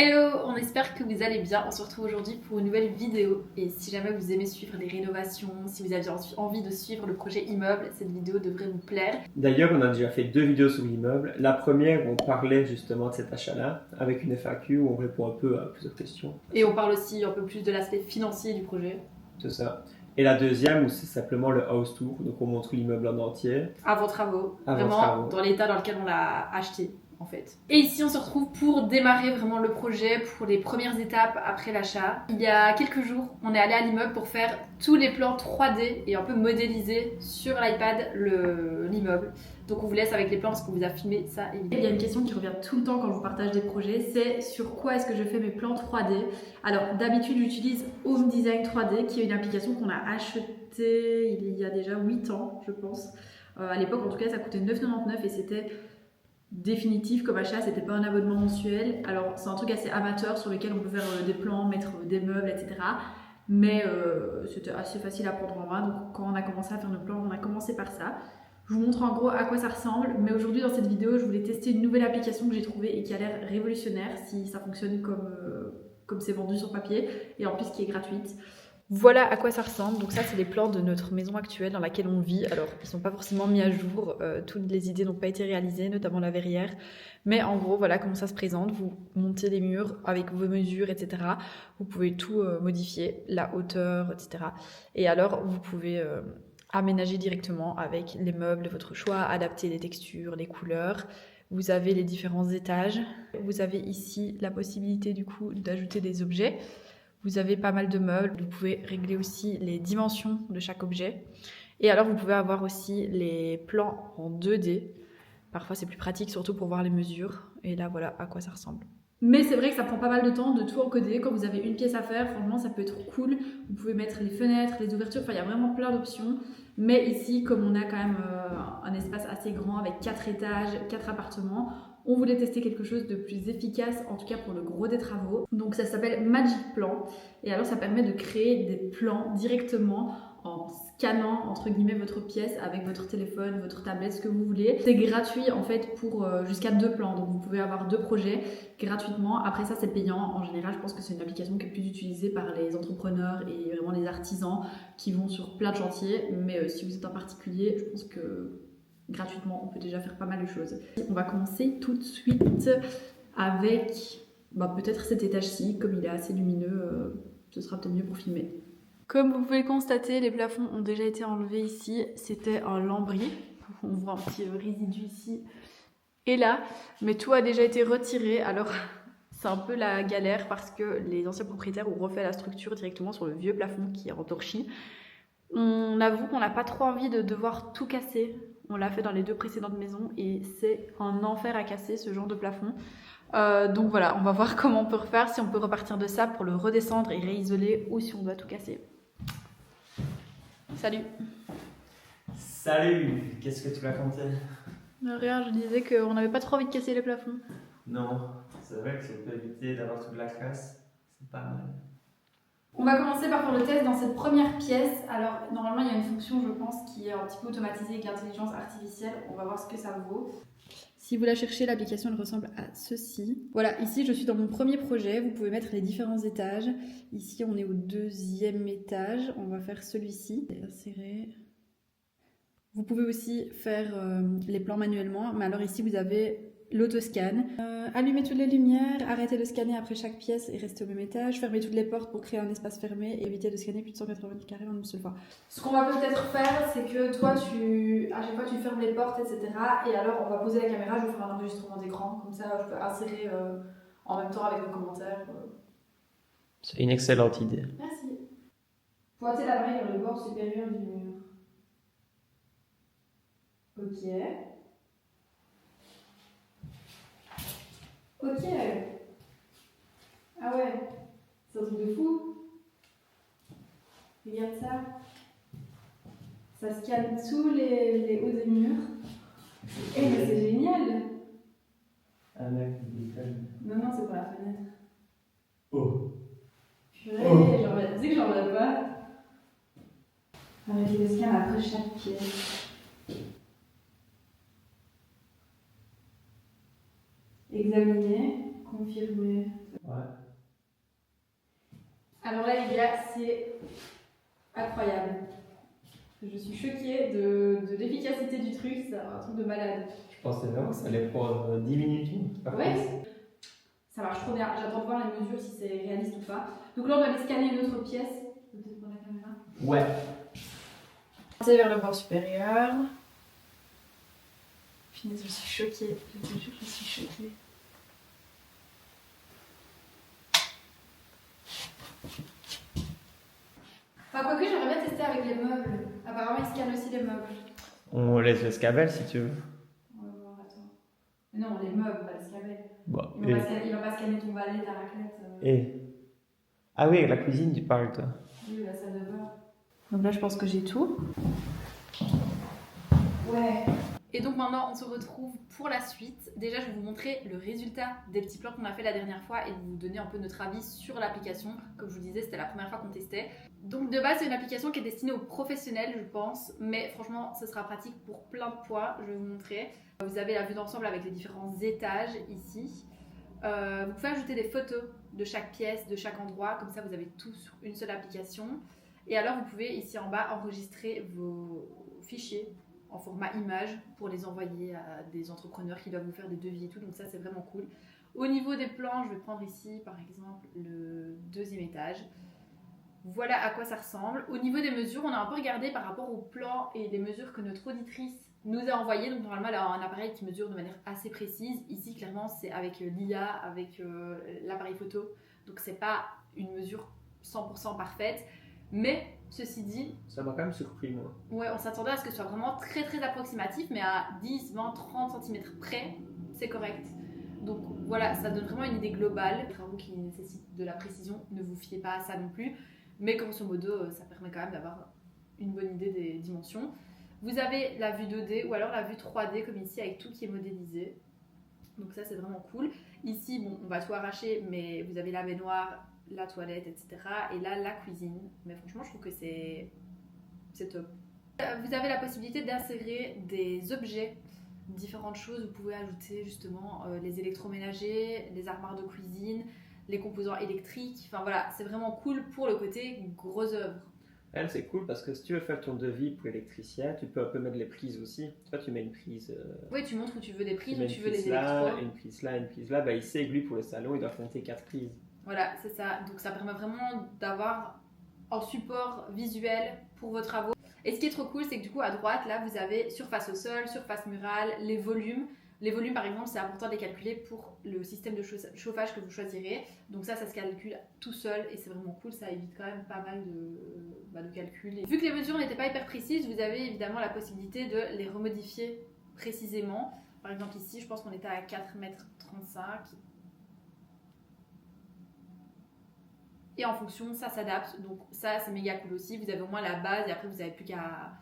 Hello, on espère que vous allez bien. On se retrouve aujourd'hui pour une nouvelle vidéo. Et si jamais vous aimez suivre les rénovations, si vous avez envie de suivre le projet immeuble, cette vidéo devrait vous plaire. D'ailleurs, on a déjà fait 2 vidéos sur l'immeuble. La première, on parlait justement de cet achat-là, avec une FAQ où on répond un peu à plusieurs questions. Et on parle aussi un peu plus de l'aspect financier du projet. C'est ça. Et la deuxième, où c'est simplement le house tour, donc on montre l'immeuble en entier. Avant travaux, Avant vraiment travaux. dans l'état dans lequel on l'a acheté. En fait. Et ici on se retrouve pour démarrer vraiment le projet, pour les premières étapes après l'achat. Il y a quelques jours, on est allé à l'immeuble pour faire tous les plans 3D et un peu modéliser sur l'iPad l'immeuble. Donc on vous laisse avec les plans parce qu'on vous a filmé ça évidemment. Il y a une question qui revient tout le temps quand je vous partage des projets, c'est sur quoi est-ce que je fais mes plans 3D. Alors d'habitude j'utilise Home Design 3D qui est une application qu'on a achetée il y a déjà 8 ans je pense. À l'époque en tout cas ça coûtait 9,99 et c'était définitif comme achat, c'était pas un abonnement mensuel. Alors c'est un truc assez amateur sur lequel on peut faire des plans, mettre des meubles, etc. Mais c'était assez facile à prendre en main. Donc quand on a commencé à faire nos plans, on a commencé par ça. Je vous montre en gros à quoi ça ressemble. Mais aujourd'hui dans cette vidéo, je voulais tester une nouvelle application que j'ai trouvée et qui a l'air révolutionnaire si ça fonctionne comme c'est vendu sur papier et en plus qui est gratuite. Voilà à quoi ça ressemble. Donc ça, c'est les plans de notre maison actuelle dans laquelle on vit. Alors, ils ne sont pas forcément mis à jour. Toutes les idées n'ont pas été réalisées, notamment la verrière. Mais en gros, voilà comment ça se présente. Vous montez les murs avec vos mesures, etc. Vous pouvez tout modifier, la hauteur, etc. Et alors, vous pouvez aménager directement avec les meubles de votre choix, adapter les textures, les couleurs. Vous avez les différents étages. Vous avez ici la possibilité du coup d'ajouter des objets. Vous avez pas mal de meubles, vous pouvez régler aussi les dimensions de chaque objet. Et alors vous pouvez avoir aussi les plans en 2D. Parfois c'est plus pratique, surtout pour voir les mesures. Et là voilà à quoi ça ressemble. Mais c'est vrai que ça prend pas mal de temps de tout encoder. Quand vous avez une pièce à faire, franchement ça peut être cool. Vous pouvez mettre les fenêtres, les ouvertures, enfin il y a vraiment plein d'options. Mais ici, comme on a quand même un espace assez grand avec 4 étages, 4 appartements, on voulait tester quelque chose de plus efficace, en tout cas pour le gros des travaux. Donc ça s'appelle Magic Plan. Et alors ça permet de créer des plans directement en scannant entre guillemets votre pièce avec votre téléphone, votre tablette, ce que vous voulez. C'est gratuit en fait pour jusqu'à 2 plans. Donc vous pouvez avoir 2 projets gratuitement. Après ça c'est payant. En général je pense que c'est une application qui est plus utilisée par les entrepreneurs et vraiment les artisans qui vont sur plein de chantiers. Mais si vous êtes un particulier, je pense que gratuitement, on peut déjà faire pas mal de choses. On va commencer tout de suite avec peut-être cet étage-ci, comme il est assez lumineux, ce sera peut-être mieux pour filmer. Comme vous pouvez constater, les plafonds ont déjà été enlevés ici. C'était un lambris. On voit un petit résidu ici et là, mais tout a déjà été retiré. Alors, c'est un peu la galère parce que les anciens propriétaires ont refait la structure directement sur le vieux plafond qui est en torchis. On avoue qu'on n'a pas trop envie de devoir tout casser. On l'a fait dans les 2 précédentes maisons et c'est un enfer à casser ce genre de plafond. Donc voilà, on va voir comment on peut refaire, si on peut repartir de ça pour le redescendre et réisoler ou si on doit tout casser. Salut. Salut, qu'est-ce que tu vas compter? Rien, je disais qu'on n'avait pas trop envie de casser les plafonds. Non, c'est vrai que si on peut éviter d'avoir toute la crasse, c'est pas mal. On va commencer par faire le test dans cette première pièce. Alors normalement il y a une fonction je pense qui est un petit peu automatisée avec l'intelligence artificielle. On va voir ce que ça vaut. Si vous la cherchez, l'application elle ressemble à ceci. Voilà, ici je suis dans mon premier projet. Vous pouvez mettre les différents étages. Ici on est au 2e étage. On va faire celui-ci. Insérer. Vous pouvez aussi faire les plans manuellement. Mais alors ici vous avez l'autoscan. Allumez toutes les lumières, arrêtez de scanner après chaque pièce et restez au même étage. Fermez toutes les portes pour créer un espace fermé et évitez de scanner plus de 180 mètres carrés en une seule fois. Ce qu'on va peut-être faire, c'est que toi, à chaque fois, tu fermes les portes, etc. Et alors, on va poser la caméra, je vais faire un enregistrement d'écran. Comme ça, je peux insérer en même temps avec vos commentaires. C'est une excellente idée. Merci. Pointez l'appareil vers le bord supérieur du mur. Ok. Ok. Ah ouais, c'est un truc de fou. Regarde ça. Ça scanne tous les hauts des murs. Eh mais c'est génial. Ah mec, il déconne. Non, c'est pour la fenêtre. Oh. Purée, tu sais que j'en ai pas. Avec les scans après chaque pièce. Examiner, confirmer. Ouais, Alors là les gars, c'est incroyable. Je suis choquée de l'efficacité du truc, c'est un truc de malade. Je pensais vraiment que ça allait prendre 10 minutes. Ouais, ça marche trop bien. J'attends de voir les mesures si c'est réaliste ou pas. Donc là on va aller scanner une autre pièce. Peut-être pour la caméra. Ouais. C'est vers le bord supérieur. Finesse, je suis choquée. Je te jure, je suis choquée. Enfin, quoique, j'aimerais bien tester avec les meubles. Apparemment, ils scannent aussi les meubles. On laisse l'escabelle si tu veux. On va voir, attends. Non, les meubles, pas l'escabelle. Bon, Il va pas scanner ton balai, ta raclette. Et. Ah oui, la cuisine, tu parles toi. Oui, la salle de bain. Donc là, je pense que j'ai tout. Ouais. Et donc maintenant, on se retrouve pour la suite. Déjà, je vais vous montrer le résultat des petits plans qu'on a fait la dernière fois et vous donner un peu notre avis sur l'application. Comme je vous disais, c'était la première fois qu'on testait. Donc de base, c'est une application qui est destinée aux professionnels, je pense. Mais franchement, ce sera pratique pour plein de points. Je vais vous montrer. Vous avez la vue d'ensemble avec les différents étages ici. Vous pouvez ajouter des photos de chaque pièce, de chaque endroit. Comme ça, vous avez tout sur une seule application. Et alors, vous pouvez ici en bas enregistrer vos fichiers en format image pour les envoyer à des entrepreneurs qui doivent vous faire des devis et tout, donc ça c'est vraiment cool. Au niveau des plans, je vais prendre ici par exemple le deuxième étage. Voilà à quoi ça ressemble. Au niveau des mesures, on a un peu regardé par rapport aux plans et les mesures que notre auditrice nous a envoyées. Donc normalement elle a un appareil qui mesure de manière assez précise. Ici clairement c'est avec l'IA, avec l'appareil photo, donc c'est pas une mesure 100% parfaite. Mais ceci dit, ça m'a quand même surpris moi. Ouais, on s'attendait à ce que ce soit vraiment très très approximatif, mais à 10, 20, 30 cm près, c'est correct. Donc voilà, ça donne vraiment une idée globale. Les travaux qui nécessitent de la précision, ne vous fiez pas à ça non plus. Mais grosso modo, ça permet quand même d'avoir une bonne idée des dimensions. Vous avez la vue 2D ou alors la vue 3D comme ici avec tout qui est modélisé. Donc ça c'est vraiment cool. Ici, bon, on va tout arracher, mais vous avez la baignoire, la toilette, etc. Et là, la cuisine. Mais franchement, je trouve que c'est top. Vous avez la possibilité d'insérer des objets, différentes choses. Vous pouvez ajouter justement les électroménagers, les armoires de cuisine, les composants électriques. Enfin voilà, c'est vraiment cool pour le côté grosse œuvre. Elle, c'est cool parce que si tu veux faire ton devis pour l'électricien, tu peux un peu mettre les prises aussi. Toi, tu mets une prise. Oui, tu montres où tu veux des prises, où tu veux les là, électros. une prise là, une prise là. Bah, il sait que lui, pour le salon, il doit monter 4 prises. Voilà, c'est ça. Donc ça permet vraiment d'avoir un support visuel pour vos travaux. Et ce qui est trop cool, c'est que du coup à droite, là, vous avez surface au sol, surface murale, les volumes. Les volumes, par exemple, c'est important de les calculer pour le système de chauffage que vous choisirez. Donc ça se calcule tout seul et c'est vraiment cool. Ça évite quand même pas mal de calculs. Et vu que les mesures n'étaient pas hyper précises, vous avez évidemment la possibilité de les remodifier précisément. Par exemple ici, je pense qu'on était à 4,35 m. Et en fonction, ça s'adapte. Donc ça, c'est méga cool aussi. Vous avez au moins la base et après, vous n'avez plus qu'à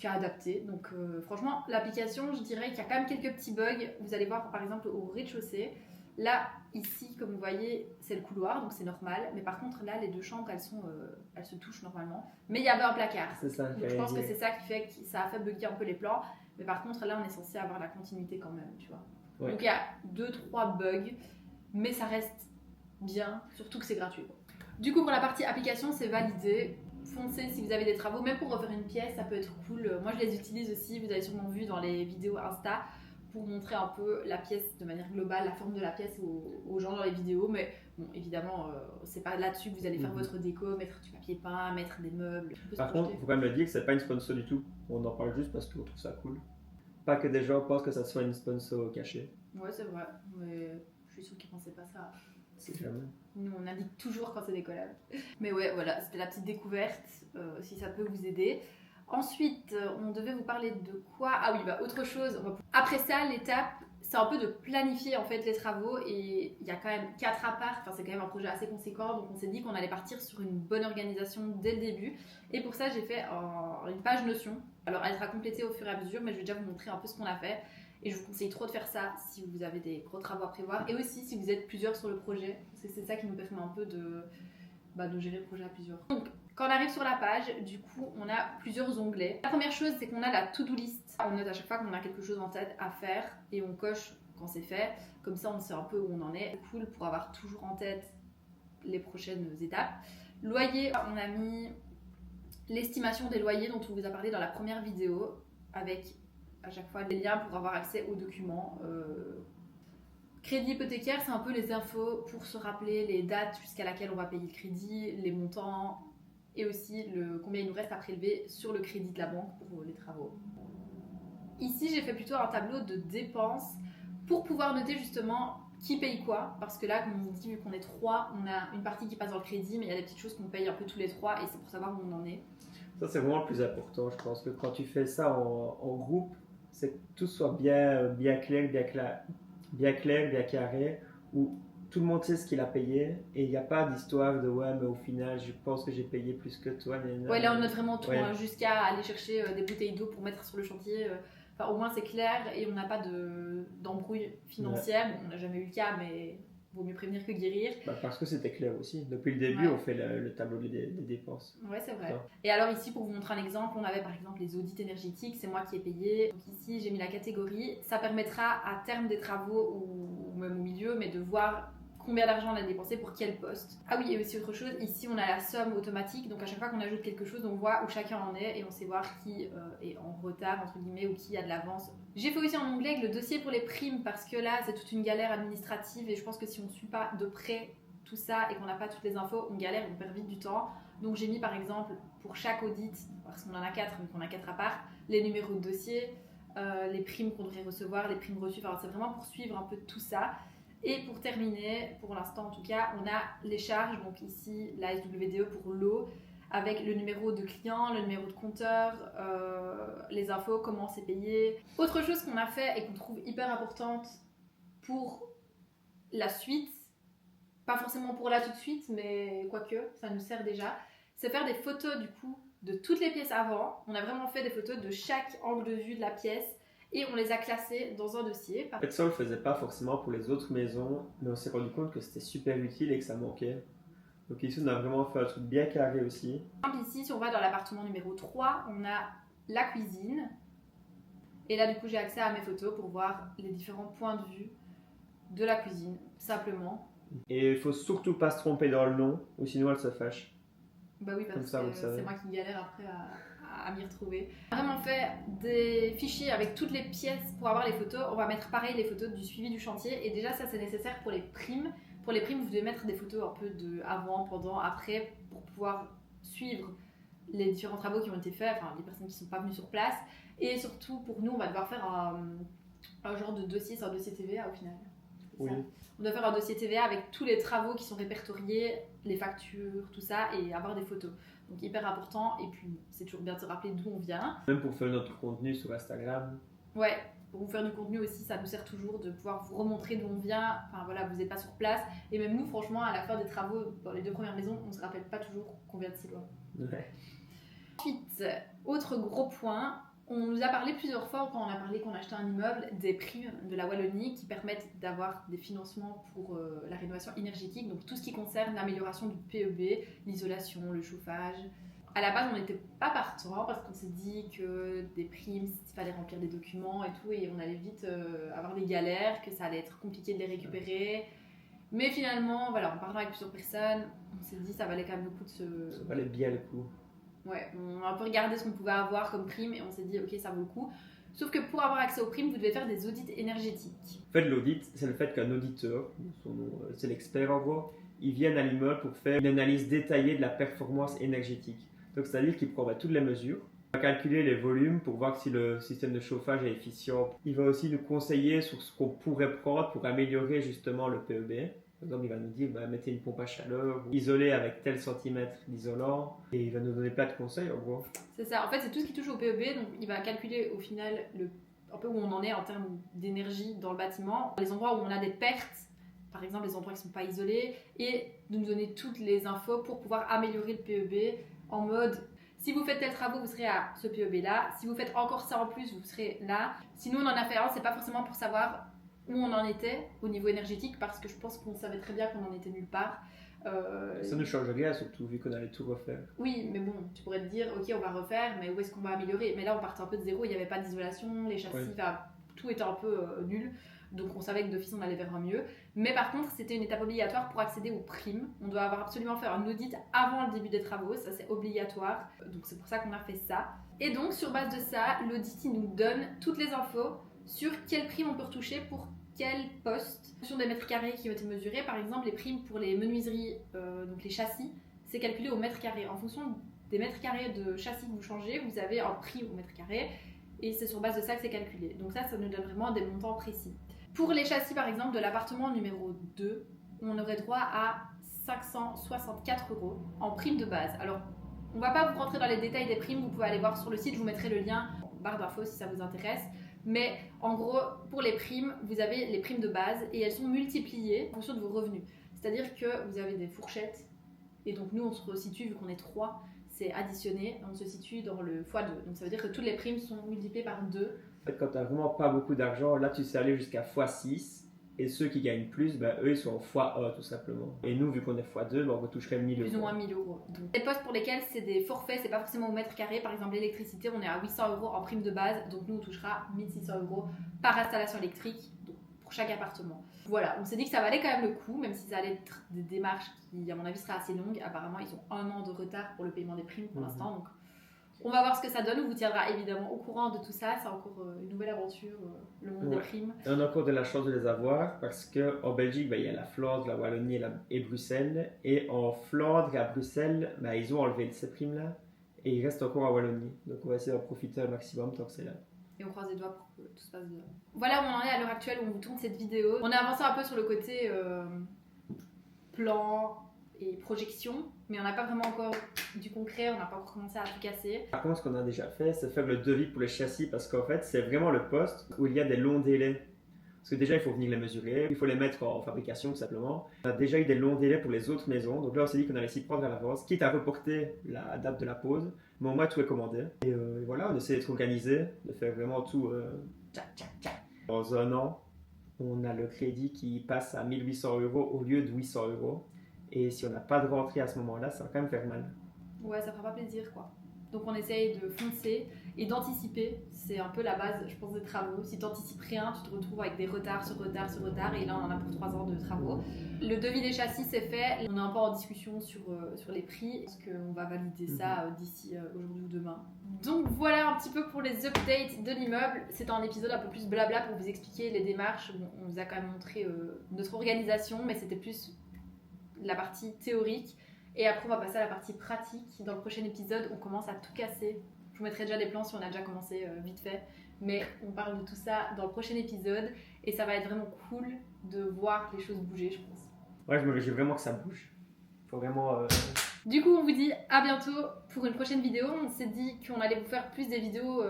adapter. Donc franchement, l'application, je dirais qu'il y a quand même quelques petits bugs. Vous allez voir par exemple au rez-de-chaussée. Là, ici, comme vous voyez, c'est le couloir, donc c'est normal. Mais par contre, là, les deux chambres, elles se touchent normalement. Mais il y avait un placard. C'est ça. Donc je pense que c'est ça qui fait que ça a fait bugger un peu les plans. Mais par contre, là, on est censé avoir la continuité quand même, tu vois. Ouais. Donc il y a 2-3 bugs, mais ça reste bien, surtout que c'est gratuit. Du coup, pour la partie application, c'est validé. Foncez si vous avez des travaux, même pour refaire une pièce, ça peut être cool. Moi, je les utilise aussi, vous avez sûrement vu dans les vidéos Insta, pour montrer un peu la pièce de manière globale, la forme de la pièce aux gens dans les vidéos. Mais bon, évidemment, c'est pas là-dessus que vous allez faire votre déco, mettre du papier peint, mettre des meubles. Par contre, il faut quand même le dire que c'est pas une sponsor du tout. On en parle juste parce qu'on trouve ça cool. Pas que des gens pensent que ça soit une sponsor cachée. Ouais, c'est vrai, mais je suis sûre qu'ils pensaient pas ça. C'est jamais. Nous, on indique toujours quand c'est des collabs. Mais ouais, voilà, c'était la petite découverte, si ça peut vous aider. Ensuite, on devait vous parler de quoi? Ah oui, bah autre chose. Après ça, l'étape, c'est un peu de planifier en fait les travaux. Et il y a quand même 4 apparts, enfin c'est quand même un projet assez conséquent. Donc on s'est dit qu'on allait partir sur une bonne organisation dès le début. Et pour ça, j'ai fait une page Notion. Alors elle sera complétée au fur et à mesure, mais je vais déjà vous montrer un peu ce qu'on a fait. Et je vous conseille trop de faire ça si vous avez des gros travaux à prévoir. Et aussi si vous êtes plusieurs sur le projet. Parce que c'est ça qui nous permet un peu de gérer le projet à plusieurs. Donc, quand on arrive sur la page, du coup, on a plusieurs onglets. La première chose, c'est qu'on a la to-do list. On note à chaque fois qu'on a quelque chose en tête à faire et on coche quand c'est fait. Comme ça, on sait un peu où on en est. C'est cool pour avoir toujours en tête les prochaines étapes. Loyer, on a mis l'estimation des loyers dont on vous a parlé dans la première vidéo, avec à chaque fois les liens pour avoir accès aux documents. Crédit hypothécaire, c'est un peu les infos pour se rappeler les dates jusqu'à laquelle on va payer le crédit, les montants et aussi combien il nous reste à prélever sur le crédit de la banque pour les travaux. Ici, j'ai fait plutôt un tableau de dépenses pour pouvoir noter justement qui paye quoi, parce que là, comme on vous dit, vu qu'on est 3, on a une partie qui passe dans le crédit, mais il y a des petites choses qu'on paye un peu tous les 3 et c'est pour savoir où on en est. Ça, c'est vraiment le plus important. Je pense que quand tu fais ça en groupe, c'est que tout soit bien clair, bien carré, où tout le monde sait ce qu'il a payé et il n'y a pas d'histoire de ouais, mais au final, je pense que j'ai payé plus que toi. Ouais, là, on note vraiment tout, hein, jusqu'à aller chercher des bouteilles d'eau pour mettre sur le chantier. Enfin, au moins, c'est clair et on n'a pas d'embrouille financière. Bon, on n'a jamais eu le cas, mais vaut mieux prévenir que guérir. Parce que c'était clair aussi. Depuis le début, on fait le tableau des dépenses. Ouais, c'est vrai. Et alors ici, pour vous montrer un exemple, on avait par exemple les audits énergétiques, c'est moi qui ai payé. Donc ici, j'ai mis la catégorie. Ça permettra à terme des travaux ou même au milieu, mais de voir combien d'argent on a dépensé pour quel poste. Ah oui, et aussi autre chose, ici on a la somme automatique, donc à chaque fois qu'on ajoute quelque chose, on voit où chacun en est et on sait voir qui est en retard, entre guillemets, ou qui a de l'avance. J'ai fait aussi un onglet avec le dossier pour les primes, parce que là c'est toute une galère administrative et je pense que si on ne suit pas de près tout ça et qu'on n'a pas toutes les infos, on galère, on perd vite du temps. Donc j'ai mis par exemple pour chaque audit, parce qu'on en a 4, mais qu'on a 4 à part, les numéros de dossier, les primes qu'on devrait recevoir, les primes reçues, enfin c'est vraiment pour suivre un peu tout ça. Et pour terminer, pour l'instant en tout cas, on a les charges, donc ici la SWDE pour l'eau, avec le numéro de client, le numéro de compteur, les infos, comment c'est payé. Autre chose qu'on a fait et qu'on trouve hyper importante pour la suite, pas forcément pour là tout de suite, mais quoique, ça nous sert déjà, c'est faire des photos du coup de toutes les pièces avant. On a vraiment fait des photos de chaque angle de vue de la pièce. Et on les a classés dans un dossier. En fait, ça, on le faisait pas forcément pour les autres maisons, mais on s'est rendu compte que c'était super utile et que ça manquait. Donc ici, on a vraiment fait un truc bien carré aussi. Ici, si on va dans l'appartement numéro 3, on a la cuisine. Et là, du coup, j'ai accès à mes photos pour voir les différents points de vue de la cuisine, simplement. Et il faut surtout pas se tromper dans le nom, ou sinon elle se fâche. Bah oui, parce que c'est moi qui galère après à m'y retrouver. On a vraiment fait des fichiers avec toutes les pièces pour avoir les photos. On va mettre pareil les photos du suivi du chantier. Et déjà, ça c'est nécessaire pour les primes. Pour les primes, vous devez mettre des photos un peu de avant, pendant, après pour pouvoir suivre les différents travaux qui ont été faits, enfin les personnes qui ne sont pas venues sur place. Et surtout, pour nous, on va devoir faire un genre de dossier, c'est un dossier TVA au final. Oui. On doit faire un dossier TVA avec tous les travaux qui sont répertoriés, les factures, tout ça, et avoir des photos. Donc hyper important, et puis c'est toujours bien de se rappeler d'où on vient. Même pour faire notre contenu sur Instagram. Ouais, pour vous faire du contenu aussi, ça nous sert toujours de pouvoir vous remontrer d'où on vient. Enfin voilà, vous n'êtes pas sur place. Et même nous, franchement, à la fin des travaux, dans les 2 premières maisons, on ne se rappelle pas toujours qu'on vient de si loin. Ouais. Ensuite, autre gros point, on nous a parlé plusieurs fois, quand on a parlé qu'on achetait un immeuble, des primes de la Wallonie qui permettent d'avoir des financements pour la rénovation énergétique, donc tout ce qui concerne l'amélioration du PEB, l'isolation, le chauffage. À la base, on n'était pas partant parce qu'on s'est dit que des primes, il fallait remplir des documents et tout, et on allait vite avoir des galères, que ça allait être compliqué de les récupérer. Mais finalement, voilà, en parlant avec plusieurs personnes, on s'est dit ça valait quand même le coup de se... Ça valait bien le coup. Ouais, on a un peu regardé ce qu'on pouvait avoir comme prime et on s'est dit ok, ça vaut le coup. Sauf que pour avoir accès aux primes, vous devez faire des audits énergétiques. En fait, l'audit, c'est le fait qu'un auditeur, son nom, c'est l'expert en gros, il vienne à l'immeuble pour faire une analyse détaillée de la performance énergétique. Donc, c'est-à-dire qu'il prend toutes les mesures, il va calculer les volumes pour voir si le système de chauffage est efficient. Il va aussi nous conseiller sur ce qu'on pourrait prendre pour améliorer justement le PEB. Par exemple, il va nous dire, mettez une pompe à chaleur, isolez avec tel centimètre d'isolant, et il va nous donner plein de conseils en gros. C'est ça, en fait c'est tout ce qui touche au PEB, donc il va calculer au final un peu où on en est en termes d'énergie dans le bâtiment, les endroits où on a des pertes, par exemple les endroits qui ne sont pas isolés, et de nous donner toutes les infos pour pouvoir améliorer le PEB en mode... Si vous faites tel travaux, vous serez à ce PEB là. Si vous faites encore ça en plus, vous serez là. Si nous on en a fait un, c'est pas forcément pour savoir où on en était au niveau énergétique, parce que je pense qu'on savait très bien qu'on en était nulle part. Ça ne change rien, surtout vu qu'on allait tout refaire. Oui, mais bon, tu pourrais te dire, ok, on va refaire, mais où est-ce qu'on va améliorer? Mais là, on partait un peu de zéro, il n'y avait pas d'isolation, les châssis, tout était un peu nul. Donc on savait que d'office on allait vers un mieux. Mais par contre, c'était une étape obligatoire pour accéder aux primes. On doit avoir absolument fait un audit avant le début des travaux, ça c'est obligatoire. Donc c'est pour ça qu'on a fait ça. Et donc sur base de ça, l'audit il nous donne toutes les infos sur quelles primes on peut retoucher pour quel poste. En fonction des mètres carrés qui ont été mesurés, par exemple les primes pour les menuiseries, donc les châssis, c'est calculé au mètre carré. En fonction des mètres carrés de châssis que vous changez, vous avez un prix au mètre carré et c'est sur base de ça que c'est calculé. Donc ça nous donne vraiment des montants précis. Pour les châssis par exemple de l'appartement numéro 2, on aurait droit à 564 € en prime de base. Alors on va pas vous rentrer dans les détails des primes, vous pouvez aller voir sur le site, je vous mettrai le lien en barre d'infos si ça vous intéresse. Mais en gros, pour les primes, vous avez les primes de base et elles sont multipliées en fonction de vos revenus. C'est-à-dire que vous avez des fourchettes et donc nous on se resitue, vu qu'on est 3, c'est additionné, on se situe dans le x2. Donc ça veut dire que toutes les primes sont multipliées par 2. En fait, quand tu n'as vraiment pas beaucoup d'argent, là tu sais aller jusqu'à x6. Et ceux qui gagnent plus, eux ils sont en x1 tout simplement. Et nous, vu qu'on est x2, on retoucherait 1000 €. Plus ou moins 1000 €. Donc, les postes pour lesquels c'est des forfaits, c'est pas forcément au mètre carré. Par exemple, l'électricité, on est à 800 € en prime de base. Donc nous, on touchera 1600 € par installation électrique donc, pour chaque appartement. Voilà, on s'est dit que ça valait quand même le coup, même si ça allait être des démarches qui, à mon avis, seraient assez longues. Apparemment, ils ont 1 an de retard pour le paiement des primes pour l'instant. Donc on va voir ce que ça donne, on vous tiendra évidemment au courant de tout ça, c'est encore une nouvelle aventure, le monde des primes. Et on a encore de la chance de les avoir parce qu'en Belgique, il y a la Flandre, la Wallonie et Bruxelles. Et en Flandre et à Bruxelles, ils ont enlevé ces primes-là et il reste encore à Wallonie. Donc on va essayer d'en profiter un maximum tant que c'est là. Et on croise les doigts pour que tout se passe bien. Voilà où on en est à l'heure actuelle où on vous tourne cette vidéo. On a avancé un peu sur le côté plan et projection, mais on n'a pas vraiment encore du concret, on n'a pas encore commencé à tout casser. Par contre, ce qu'on a déjà fait, c'est faire le devis pour les châssis parce qu'en fait, c'est vraiment le poste où il y a des longs délais. Parce que déjà, il faut venir les mesurer, il faut les mettre en fabrication tout simplement. On a déjà eu des longs délais pour les autres maisons, donc là on s'est dit qu'on allait s'y prendre à l'avance, quitte à reporter la date de la pause, mais au moins tout est commandé. Et voilà, on essaie d'être organisé, de faire vraiment tout Dans 1 an, on a le crédit qui passe à 1800 € au lieu de 800 €. Et si on n'a pas de rentrée à ce moment-là, ça va quand même faire mal. Ouais, ça fera pas plaisir quoi. Donc on essaye de foncer et d'anticiper. C'est un peu la base, je pense, des travaux. Si tu n'anticipes rien, tu te retrouves avec des retards sur retards sur retards. Et là, on en a pour 3 ans de travaux. Le devis des châssis, c'est fait. On est un peu en discussion sur les prix. Est-ce qu'on va valider ça d'ici aujourd'hui ou demain? Donc voilà un petit peu pour les updates de l'immeuble. C'est un épisode un peu plus blabla pour vous expliquer les démarches. Bon, on vous a quand même montré notre organisation, mais c'était plus la partie théorique. Et après, on va passer à la partie pratique. Dans le prochain épisode, on commence à tout casser. Je vous mettrai déjà des plans si on a déjà commencé vite fait. Mais on parle de tout ça dans le prochain épisode. Et ça va être vraiment cool de voir les choses bouger, je pense. Ouais, je me réjouis vraiment que ça bouge. Faut vraiment... Du coup, on vous dit à bientôt pour une prochaine vidéo. On s'est dit qu'on allait vous faire plus des vidéos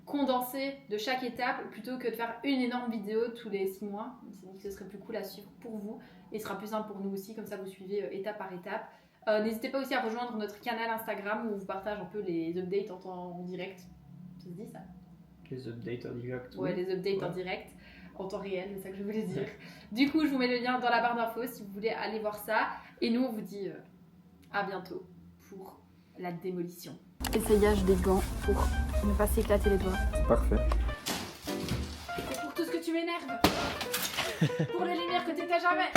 condensées de chaque étape plutôt que de faire une énorme vidéo tous les 6 mois. On s'est dit que ce serait plus cool à suivre pour vous. Et ce sera plus simple pour nous aussi, comme ça vous suivez étape par étape. N'hésitez pas aussi à rejoindre notre canal Instagram où on vous partage un peu les updates en temps direct. Ça se dit ça? Les updates en direct. Ouais, les updates en direct, en temps réel, c'est ça que je voulais dire. Du coup, je vous mets le lien dans la barre d'infos si vous voulez aller voir ça. Et nous, on vous dit à bientôt pour la démolition. Essayage des gants pour ne pas s'éclater les doigts. Parfait. C'est pour tout ce que tu m'énerves. Pour les lumières que t'étais jamais.